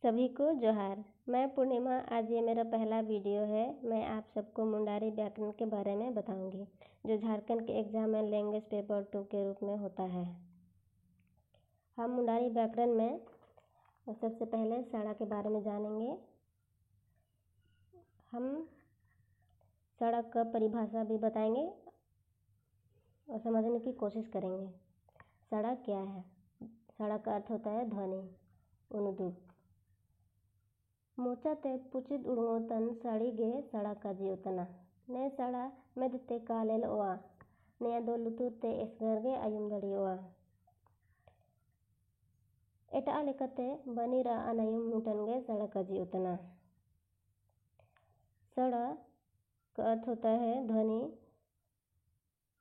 सभी को जोहार। मैं पूर्णिमा। आज ये मेरा पहला वीडियो है। मैं आप सबको मुंडारी व्याकरण के बारे में बताऊंगी, जो झारखंड के एग्जाम में लैंग्वेज पेपर 2 के रूप में होता है। हम मुंडारी व्याकरण में सबसे पहले सड़ा के बारे में जानेंगे। हम सड़ा का परिभाषा भी बताएंगे और समझने की कोशिश करेंगे। सड़ा क्या है? सड़ा का अर्थ होता है ध्वनि, उनुदुप। मोचाते पुचित उड़ोतन सड़ीगे सड़ा का जीवतना ने सड़ा मेदते कालेल ओआ ने दो लुतुरते एसगरगे आयुम दड़ियोआ एटा लेकते बनीरा अनायुम मुटनगे सड़ा का जीवतना। सड़ा का अर्थ होता है ध्वनि।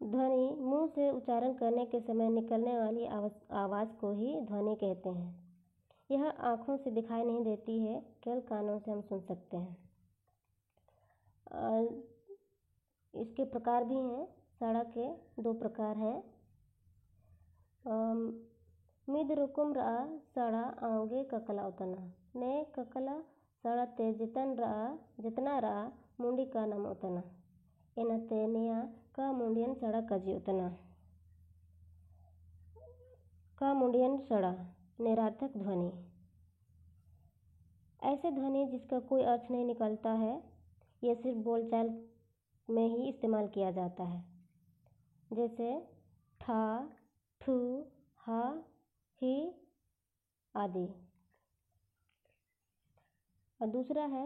ध्वनि मुंह से उच्चारण करने के समय निकलने वाली आवाज़ को ही ध्वनि कहते हैं। यह आँखों से दिखाई नहीं देती है, केवल कानों से हम सुन सकते हैं। इसके प्रकार भी हैं। सड़ा के 2 प्रकार हैं। मिद रुकुम रहा सड़ा आंगे ककला उतना ने ककला सड़ा ते जितना रहा मुंडी का नम उतना एनते निया का मुंडियन सड़ा कजी उतना। का मुंडियन सड़ा निरार्थक ध्वनि। ऐसे ध्वनि जिसका कोई अर्थ नहीं निकलता है, यह सिर्फ बोलचाल में ही इस्तेमाल किया जाता है, जैसे ठा, ठू, हा, ही आदि। और दूसरा है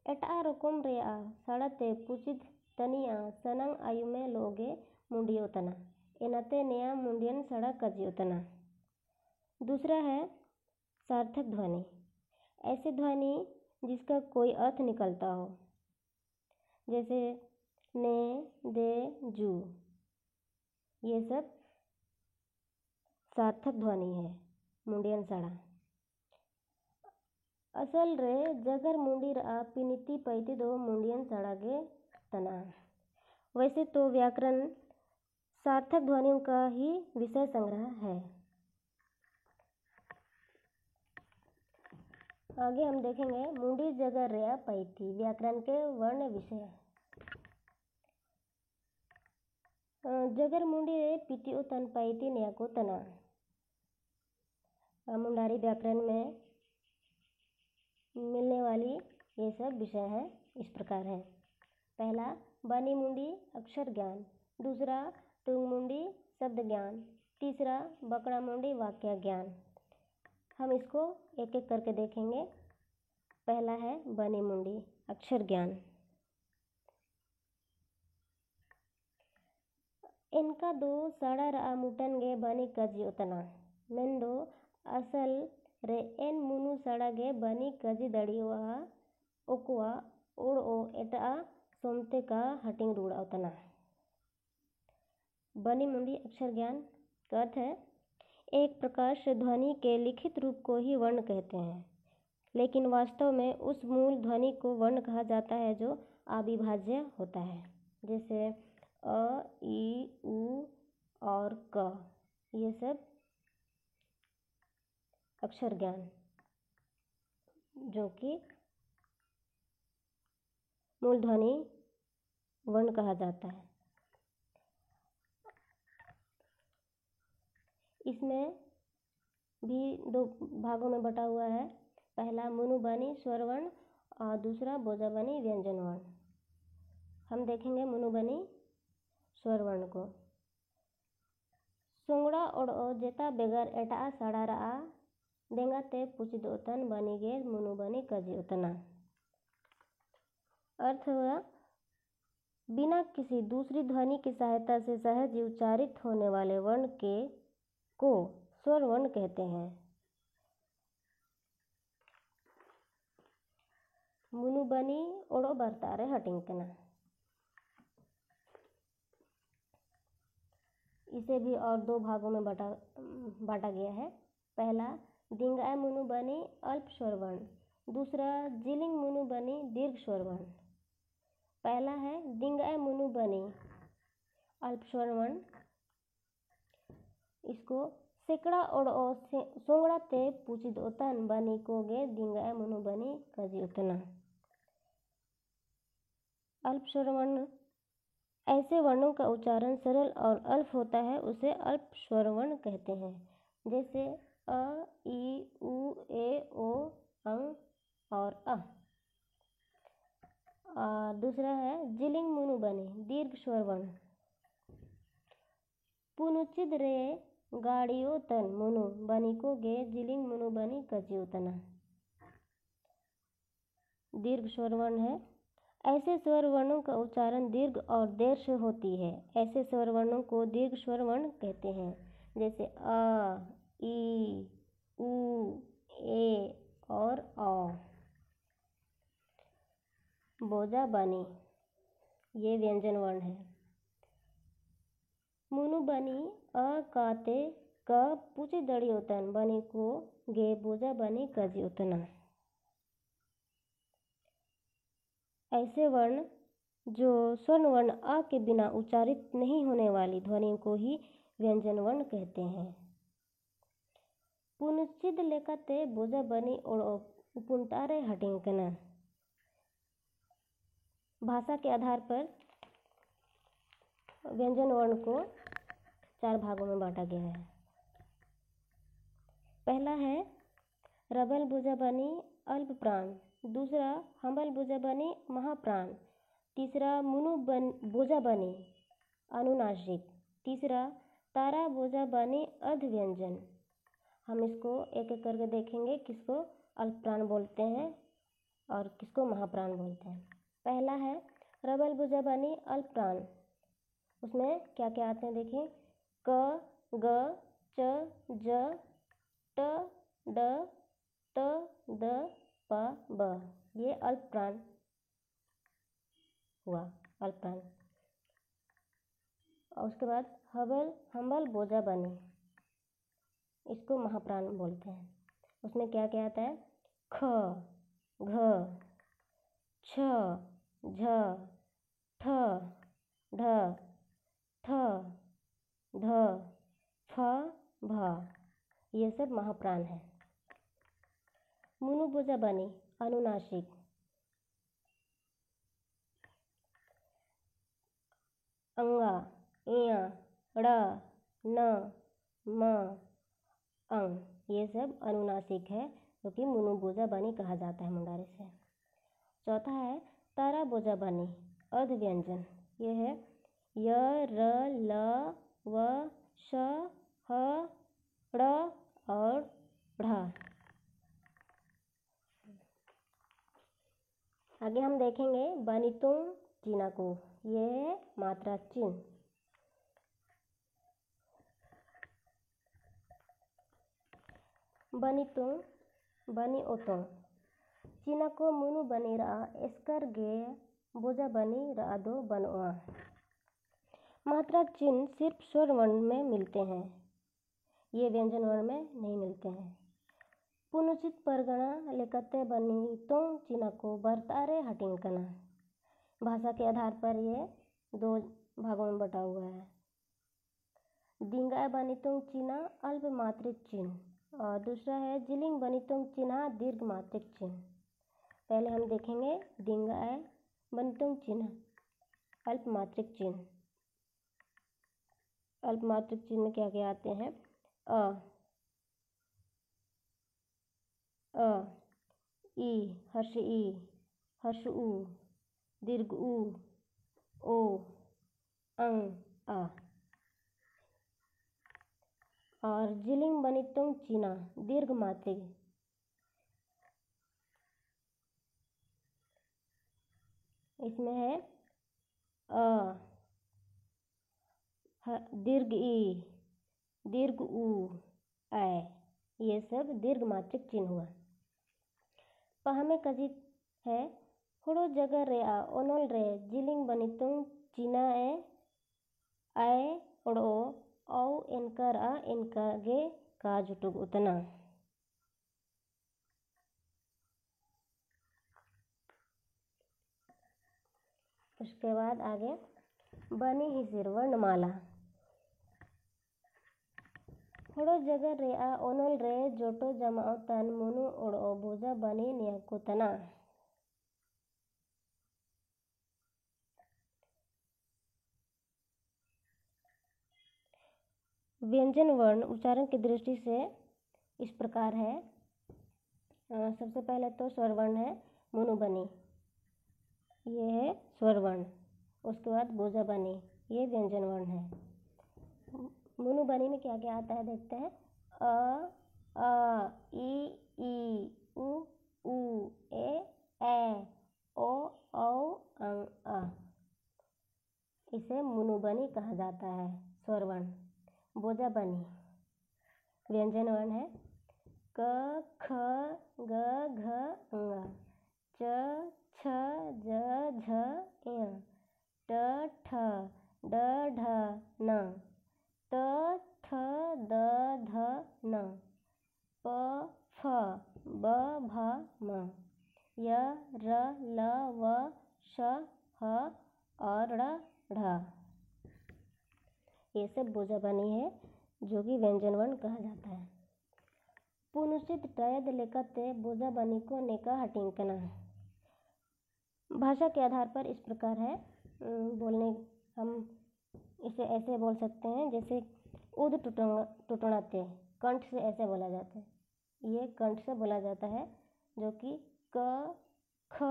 एटा रकुम रेआ सड़ते पुचित तनिया सनंग आयु में लोगे मुंडियो तना एनते नया मुंडियन सड़ा कजियो तना। दूसरा है सार्थक ध्वनि। ऐसे ध्वनि जिसका कोई अर्थ निकलता हो, जैसे ने, दे, जू, ये सब सार्थक ध्वनि है। मुंडियन सड़ा असल रे जगर मुंडी रहा पिनिति पैती दो मुंडियन सड़ागे तना। वैसे तो व्याकरण सार्थक ध्वनियों का ही विषय संग्रह है। आगे हम देखेंगे मुंडी जगर रेया पैती व्याकरण के वर्ण विषय। जगर मुंडी रे पितियो तन पैती न्याको तना। मुंडारी व्याकरण में मिलने वाली ये सब विषय हैं, इस प्रकार हैं। पहला बनी मुंडी अक्षर ज्ञान, दूसरा टुंग मुंडी शब्द ज्ञान, तीसरा बकड़ा मुंडी वाक्य ज्ञान। हम इसको एक एक करके देखेंगे। पहला है बनी मुंडी अक्षर ज्ञान। इनका दो सड़ा रा मुटन गे बनी कजी उतना मेंदो असल रे एन मुनु सड़ा गे बनी कजी दड़ियोआ ओकुआ उड़ो एटा सोमते का हटिंग रूड़ा उतना। बनी मुंडी अक्षर ज्ञान का अर्थ है एक प्रकार से ध्वनि के लिखित रूप को ही वर्ण कहते हैं, लेकिन वास्तव में उस मूल ध्वनि को वर्ण कहा जाता है जो अविभाज्य होता है, जैसे अ, ई, उ और क। ये सब अक्षर ज्ञान जो कि मूल ध्वनि वर्ण कहा जाता है। इसमें भी 2 भागों में बटा हुआ है। पहला मुनु बनी स्वर वर्ण और दूसरा बोजा बनी व्यंजन वर्ण। हम देखेंगे मुनु बनी स्वर वर्ण को। सुंगड़ा ओड़ो जेता बेगर एटा सड़ा रहा देंगा ते पुचित उतन बनी गे मुनु बनी कजी उतना। अर्थ हुआ बिना किसी दूसरी ध्वनि की सहायता से सहज उच्चारित होने वाले वर्ण को स्वर वर्ण कहते हैं। मुनु बनी ओड़ो बरतारे हटिंगतना। इसे भी और 2 भागों में बांटा गया है। पहला दिंगाए मुनु बनी अल्प स्वर वर्ण, दूसरा जिलिंग मुनु बनी दीर्घ स्वर वर्ण। पहला है दिंगाए मुनु बनी अल्प स्वर वर्ण। इसको सेकड़ा ओड़ो सोंगड़ा ते पूछिद ओतन बनी को गे दिंगाए मुनु बनी कजी उतना। अल्प स्वर वर्ण ऐसे वर्णों का उच्चारण सरल और अल्प होता है, उसे अल्प स्वर वर्ण कहते हैं। जैसे अ, ई, उ, ए, ओ, अंग और अ। दूसरा है जिलिंग मुनु बनी दीर्घ स्वर वर्ण। पुनुचिद रे गाड़ियों तन मुनु बनी को गे जिलिंग मुनु बनी कजियो तना। दीर्घ स्वर वर्ण है। ऐसे स्वर वर्णों का उच्चारण दीर्घ और देर से होती है, ऐसे स्वर वर्णों को दीर्घ स्वर वर्ण कहते हैं। जैसे अ, ई, उ, ए और औ। बोजा बनी ये व्यंजन वर्ण है। मुनु बनी अ काते क पूछे दड़ी उतन बनी को गे बोजा बनी कजी उतना। ऐसे वर्ण जो स्वर्ण वर्ण अ के बिना उच्चारित नहीं होने वाली ध्वनि को ही व्यंजन वर्ण कहते हैं। पुनश्चिद लेकते बोजा बनी और उपुंटारे हटिंकना। भाषा के आधार पर व्यंजन वर्ण को 4 भागों में बांटा गया है। पहला है रबल बोजा बनी अल्प प्राण, दूसरा हम्बल बोजा बनी महाप्राण, तीसरा मुनु बोजा बनी अनुनासिक, तीसरा तारा बोजा बनी अर्ध व्यंजन। हम इसको एक एक करके देखेंगे, किसको अल्प प्राण बोलते हैं और किसको महाप्राण बोलते हैं। पहला है रबल बोजा बनी अल्प प्राण। उसमें क्या क्या आते हैं देखिए, क, ग, च, ज, ट, ड, त, द, प, ब। ये अल्प प्राण हुआ, अल्प प्राण। और उसके बाद हम्बल बोजा बनी, इसको महाप्राण बोलते हैं। उसमें क्या क्या आता है, ख, घ, छ, झ, ठ, ढ, थ, ध, फ, भ। ये सब महाप्राण है। मुनु बोजा बनी अनुनासिक, अंगा, इया, ड़, न, म, अंग, ये सब अनुनासिक है, जो कि मुनु बोजा बनी कहा जाता है मुंडारे से। चौथा है तारा बोजा बनी अर्ध व्यंजन। ये है य, र, ल, व, श, ह, ड़ और ढ़। आगे हम देखेंगे बनितों चिन्ह को, ये है मात्रा चिन्ह। बनितों बनी ओतों चिन्ह को मुनु बनी रहा एस्कर गे बोजा बनी रहा दो बनोआ। मात्रा चिन्ह सिर्फ स्वर वर्ण में मिलते हैं, ये व्यंजन वर्ण में नहीं मिलते हैं। पुनुचित परगणा लेकते बनितों चिन्ह को बरतारे हटिंकना। भाषा के आधार पर ये 2 भागों में बटा हुआ है। दिंगाए बनितों चिन्ह अल्प मात्रिक चिन्ह और दूसरा है जिलिंग बनितों चिन्ह दीर्घ मात्रिक चिन्ह। पहले हम देखेंगे दिंगाए बनितों चिन्ह अल्प मात्रिक चिन्ह। अल्प मात्रिक चिन्ह क्या क्या आते हैं, अ, ई, हर्ष उ, दीर्घ उ, ओ, अंग, आ। और जिलिंग बनितों चिन्ह दीर्घ मात्रिक, इसमें है अ, दीर्घ ई, दीर्घ उ, ऐ। ये सब दीर्घ मात्रिक चिन्ह हुआ। पहमे कजित है हुड़ो जगह रे आ ओनोल रे जिलिंग बनितों चिन्ह ऐ उड़ो औ इनकर आ इनका गे का जुटुग उतना। उसके बाद आगे बनी ही सिर वर्णमाला। होड़ो जगर रेया ओनल रे जोटो जमाओ तन मुनु ओड़ो बोजा बनी नियाको तना। व्यंजन वर्ण उच्चारण की दृष्टि से इस प्रकार है। सबसे पहले तो स्वर वर्ण है मुनु बनी, ये है स्वर वर्ण। उसके बाद बोजा बनी, ये व्यंजन वर्ण है। मुनु बनी में क्या क्या आता है देखते हैं। अ ई उ ए ओ अंग आ, इसे मुनु बनी कहा जाता है स्वर वर्ण। बोजा बनी व्यंजन वर्ण है। क ख ग घ ङ, च छ ज झ ञ, ट ठ ड ढ न, त थ द ध न, प फ ब भ म, य र ल व श ह और ड़ ढ। ये सब बोजा बनी है जो कि व्यंजन वर्ण कहा जाता है। पुनुचित टयद लेकते बोजा बनी को नेका हटिंकना। भाषा के आधार पर इस प्रकार है बोलने। हम इसे ऐसे बोल सकते हैं जैसे उद टुटणाते, कंठ से ऐसे बोला जाता है, ये कंठ से बोला जाता है, जो कि क ख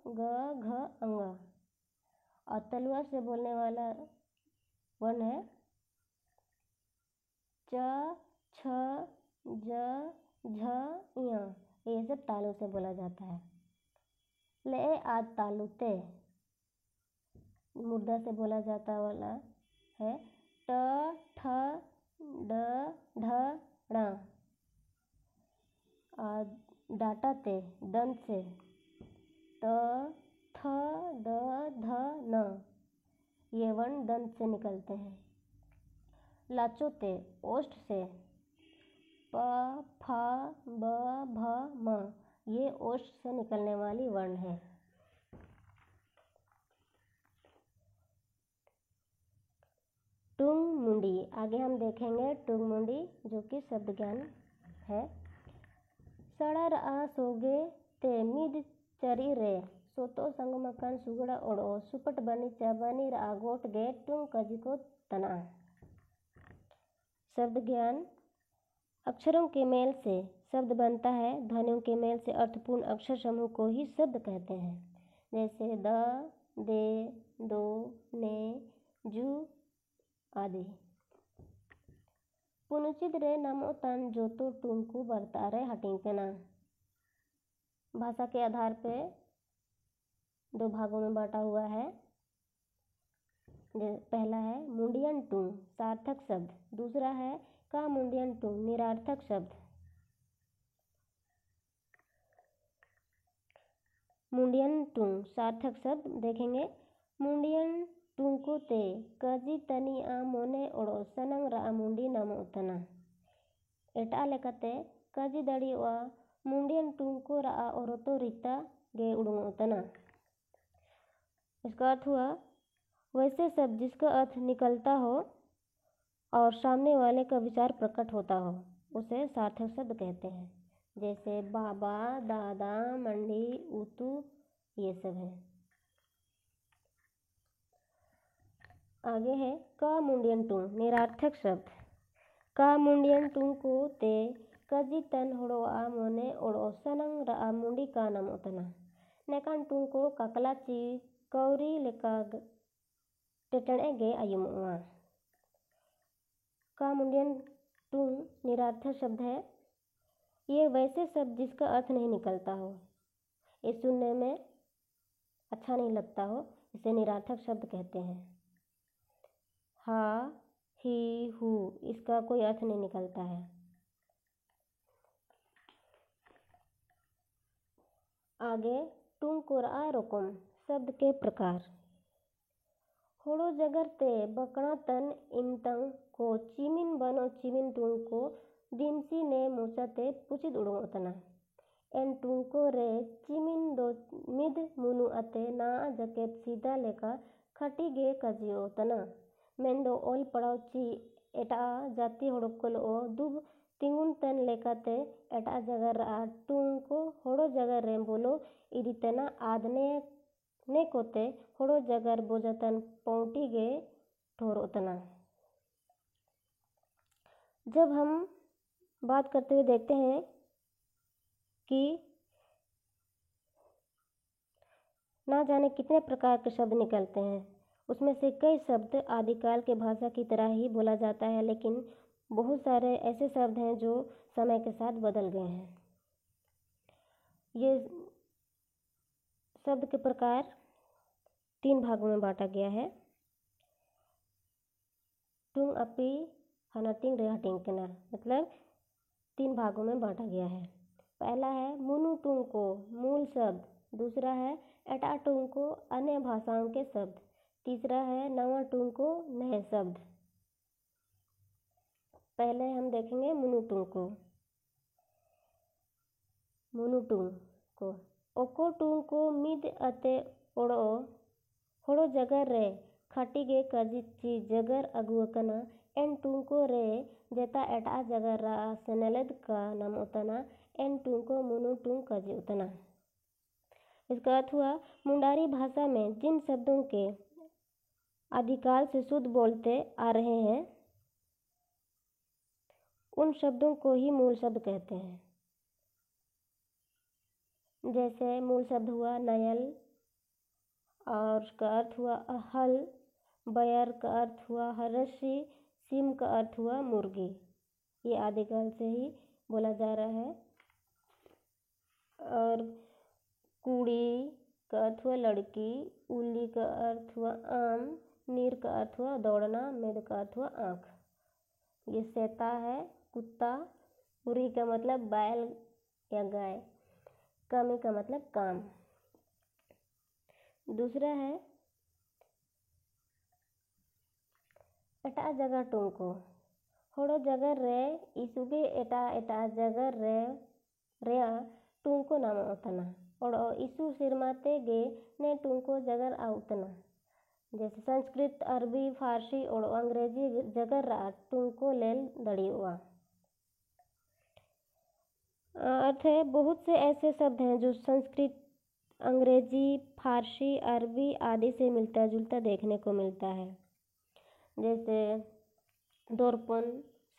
ग घ अंग। और तलुआ से बोलने वाला वर्ण है च छ ज झ ञ, ये सब तालु से बोला जाता है। ले आद तालुते मुर्दा से बोला जाता वाला है। ट ठ ड ढ ण, डाटा ते दंत से त थ द ध न, ये वर्ण दंत से निकलते हैं। लाचोते ओष्ठ से प फ ब भ म, ये ओष्ठ से निकलने वाली वर्ण है। टुंग मुंडी, आगे हम देखेंगे टुंग मुंडी जो कि शब्द ज्ञान है। सड़र आ सोगे ते मिद चरी रे, सोतो संगमकन सुगड़ा ओड़ो, सुपट बनी चाबनी रा गोट गे टुंग कजिको तना। शब्द ज्ञान, अक्षरों के मेल से शब्द बनता है। ध्वनियों के मेल से अर्थपूर्ण अक्षर समूह को ही शब्द कहते हैं, जैसे द, दे, दो, ने, जू आदि। पुनुचित रे नमो तन जोतो टुंकु बरता रे हटिंकना। भाषा के आधार पे दो भागों में बांटा हुआ है। पहला है मुंडियन टुंग सार्थक शब्द, दूसरा है का मुंडियन टुंग निरार्थक शब्द। मुंडियन टुंग सार्थक शब्द देखेंगे। मुंडियन टुंको ते कजी तनी आ मोने ओड़ो सनंग रा मुंडी नमो तना। एटा लेकते कजी दड़ी वा मुंडियन टुंको रा औरतो रीता गे उड़ुंगो तना। इसका अर्थ हुआ वैसे शब्द जिसका अर्थ निकलता हो और सामने वाले का विचार प्रकट होता हो, उसे सार्थक शब्द कहते हैं। जैसे बाबा, दादा, मंडी, उतू, ये सब है। आगे है का मुंडियन टुंग निरार्थक शब्द। का मुंडियन टुंग को ते कजी तन होड़ो आ मोने ओड़ो सनंग रा मुंडी का नम उतना। नेकान टुंग को काकलाची कौरी लेका टेटणे गे आयुमुआ। का मुंडियन टुंग निरार्थक शब्द है। ये वैसे शब्द जिसका अर्थ नहीं निकलता हो, ये सुनने में अच्छा नहीं लगता हो, इसे निरार्थक शब्द कहते हैं। हा, ही, हु, इसका कोई अर्थ नहीं निकलता है। आगे टुंग कोरा रोकम शब्द के प्रकार। होड़ो जगर ते बकड़ा तन इंतंग को चिमिन बनो चिमिन टुंग को दिमसी ने मोचाते पुचिद उड़ो तना। एन टुंग को रे चिमिन दो मिद मुनु अते ना जकेत सीधा लेका खटी गे कजियो तना। मेंदो ओल पड़ावची एटा जाति होड़ो को दुब तिंगुन तन लेकाते एटा जगर टूंग को होड़ो जगर रेम बोलो इदितना आदने ने कोते होड़ो जगर बोजतन पौटी गे ठोरोतना। जब हम बात करते हुए देखते हैं कि ना जाने कितने प्रकार के शब्द निकलते हैं, उसमें से कई शब्द आदिकाल के भाषा की तरह ही बोला जाता है, लेकिन बहुत सारे ऐसे शब्द हैं जो समय के साथ बदल गए हैं। ये शब्द के प्रकार 3 भागों में बांटा गया है। टुंग अपी हनाटिंग रेहटिंग केना, मतलब 3 भागों में बांटा गया है। पहला है मुनु टुंग को मूल शब्द, दूसरा है एटा टुंग को अन्य भाषाओं के शब्द, तीसरा है नवा टुंग को नए शब्द। पहले हम देखेंगे मुनुटुंग को ओको टुंग को मिद अते ओड़ो होड़ो जगर रे खाटी गे कजिची जगर अगुअकना एन टुंग को रे जेता एटा जगर रा सेनेलेद का नाम उतना एन टुंग को मुनुटुंग कजी उतना। इसका अर्थ हुआ मुंडारी भाषा में जिन शब्दों के आदिकाल से शुद्ध बोलते आ रहे हैं उन शब्दों को ही मूल शब्द कहते हैं। जैसे मूल शब्द हुआ नयल और उसका अर्थ हुआ हल, बयर का अर्थ हुआ हरसी, सिम का अर्थ हुआ मुर्गी। ये आदिकाल से ही बोला जा रहा है। और कुड़ी का अर्थ हुआ लड़की, उल्ली का अर्थ हुआ आम, नीर का अर्थ हुआ दौड़ना, मेद का अर्थ हुआ आँख। ये सेता है कुत्ता, उरी का मतलब बैल या गाय, कामी का मतलब काम। दूसरा है एटा जगह टुंग को होड़ो जगर रे इसुगे एटा जगर रे टुंग को नाम उतना ओड़ो इसु सिरमाते गे ने टुंग को जगर आ उतना। जैसे संस्कृत, अरबी, फारसी और अंग्रेजी जगर रा टुंग को लेल दड़ी हुआ। अर्थ है बहुत से ऐसे शब्द हैं जो संस्कृत, अंग्रेजी, फारसी, अरबी आदि से मिलता जुलता देखने को मिलता है। जैसे दर्पण,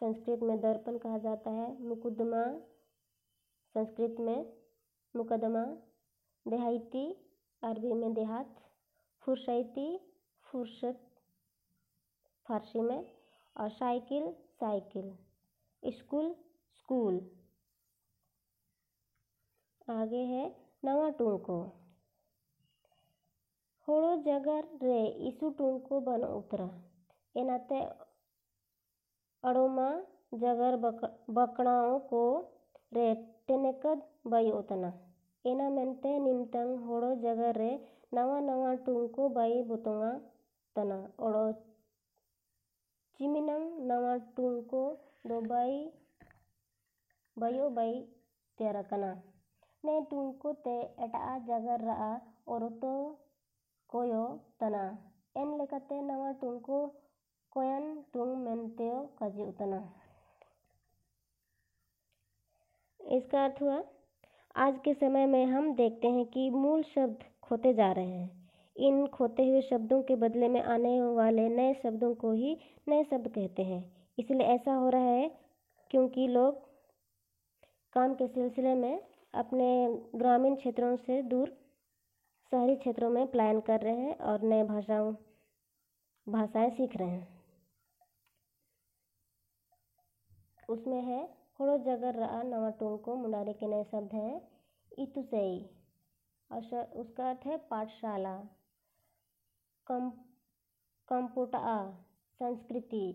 संस्कृत में दर्पण कहा जाता है, मुकदमा संस्कृत में मुकदमा, देहाती अरबी में देहात, फुरसती फुर्सत फारसी में, और साइकिल साइकिल, स्कूल स्कूल। आगे है नवा टुंग को होड़ो जगर रे इसु टुंग को बन उतरा एनाते अड़ोमा जगर बकड़ाओं को रे टेनेकद बाई उतना एना मेंते निमतंग होड़ो जगर रे नवा नवा टुंग को बाई बुतुंगा तना ओड़ो चिमिनंग नवा टुंग को दो बायो बाई तेरा कना ने टुंग को ते एटा जगर रा औरतो कोयो तना एन लेकते नवा टुंग को कोयन टुंग मेंतेओ काजी उतना। इसका अर्थ हुआ आज के समय में हम देखते हैं कि मूल शब्द खोते जा रहे हैं। इन खोते हुए शब्दों के बदले में आने वाले नए शब्दों को ही नए शब्द कहते हैं। इसलिए ऐसा हो रहा है क्योंकि लोग काम के सिलसिले में अपने ग्रामीण क्षेत्रों से दूर शहरी क्षेत्रों में पलायन कर रहे हैं और नए भाषाएं सीख रहे हैं। उसमें है होड़ो जगर रा नवा टुंग को मुंडारी के नए शब्द हैं इतुसई, और उसका अर्थ है पाठशाला, कंपोटा संस्कृति,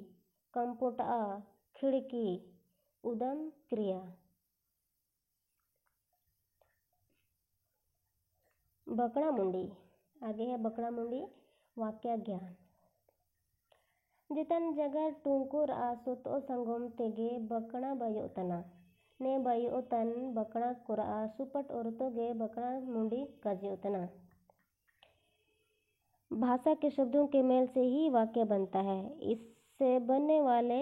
कंपोटा खिड़की, उदम क्रिया। बकड़ा मुंडी, आगे है बकड़ा मुंडी वाक्य ज्ञान। जितन जगर टुंकुर आसुतो संगम तेगे बकड़ा बयो तना ने बयो तन बकड़ा कुरा सुपट औरतो गे बकड़ा मुंडी काजियो तना। भाषा के शब्दों के मेल से ही वाक्य बनता है। से बनने वाले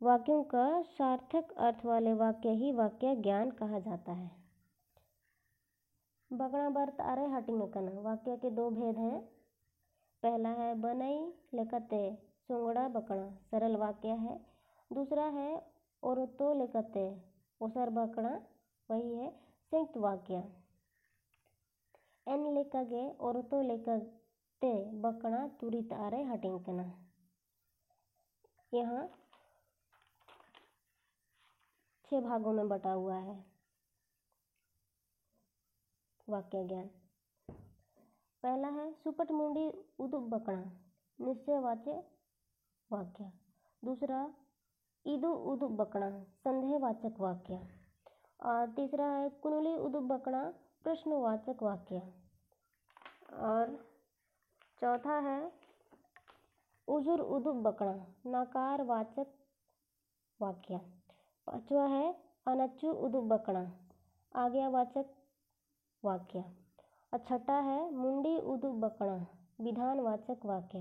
वाक्यों का सार्थक अर्थ वाले वाक्य ही वाक्य ज्ञान कहा जाता है। बकणा बर्त आरे हटिंग कना वाक्य के दो भेद हैं। पहला है बनई लेकते सोंगड़ा बकणा सरल वाक्य है। दूसरा है औरतो लेकते ओसर बकणा वही है संयुक्त वाक्य। एन लेकगे औरतो लेकते बकणा तुरित आरे हटिंग कना। यहाँ 6 भागों में बटा हुआ है वाक्य ज्ञान। पहला है सुपट मुंडी उदुप बकणा निश्चयवाचक वाक्य। दूसरा ईदु उदुप बकणा संदेहवाचक वाक्य। और तीसरा है कुनुली उदुप बकणा प्रश्नवाचक वाक्य। और चौथा है उजुर उदुप बकणा नकारवाचक वाक्य। पांचवा है अनच्चु उदुप बकणा आज्ञावाचक वाक्य। और छठा है मुंडी उदुप बकणा विधानवाचक वाक्य।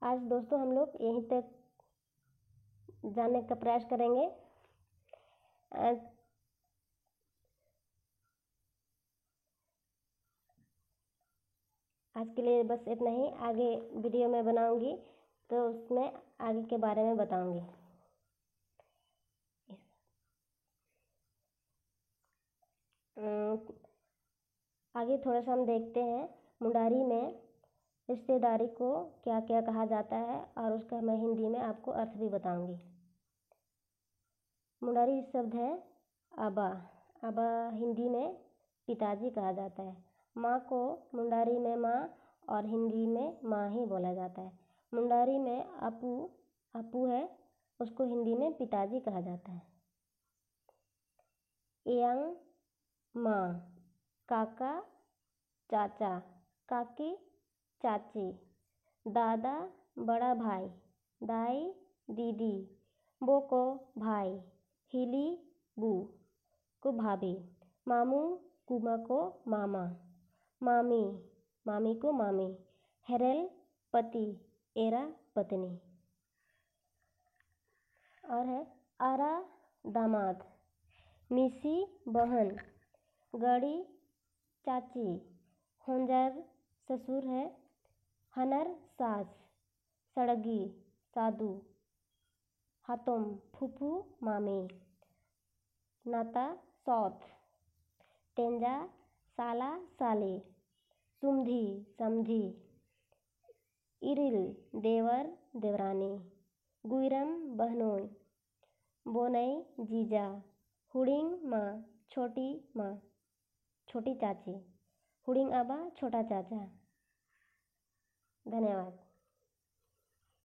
आज दोस्तों हम लोग यहीं तक जानने का प्रयास करेंगे। आज के लिए बस इतना ही। आगे वीडियो में बनाऊंगी तो उसमें आगे के बारे में बताऊंगी। आगे थोड़ा सा हम देखते हैं मुंडारी में रिश्तेदारी को क्या क्या कहा जाता है और उसका मैं हिंदी में आपको अर्थ भी बताऊंगी। मुंडारी शब्द है आबा। आबा हिंदी में पिताजी कहा जाता है। माँ को मुंडारी में माँ और हिंदी में माँ ही बोला जाता है। मुंडारी में अपू है उसको हिंदी में पिताजी कहा जाता है। एयंग माँ काका चाचा काकी चाची। दादा बड़ा भाई दाई दीदी। बोको भाई हिली बू को भाभी। मामू कुमा को मामा। मामी मामी को मामी। हेरेल पति एरा पत्नी। और है आरा दामाद। मिसी बहन। गड़ी चाची। होंजर ससुर है। हनर सास। सड़गी साधु। हातोम फूफू मामी। नाता सौत। तेंजा साला साली। सुमधी समधी। इरिल देवर देवरानी। गुइरम बहनोई। बोनई जीजा। हुडिंग माँ छोटी चाची। हुडिंग आबा छोटा चाचा। धन्यवाद।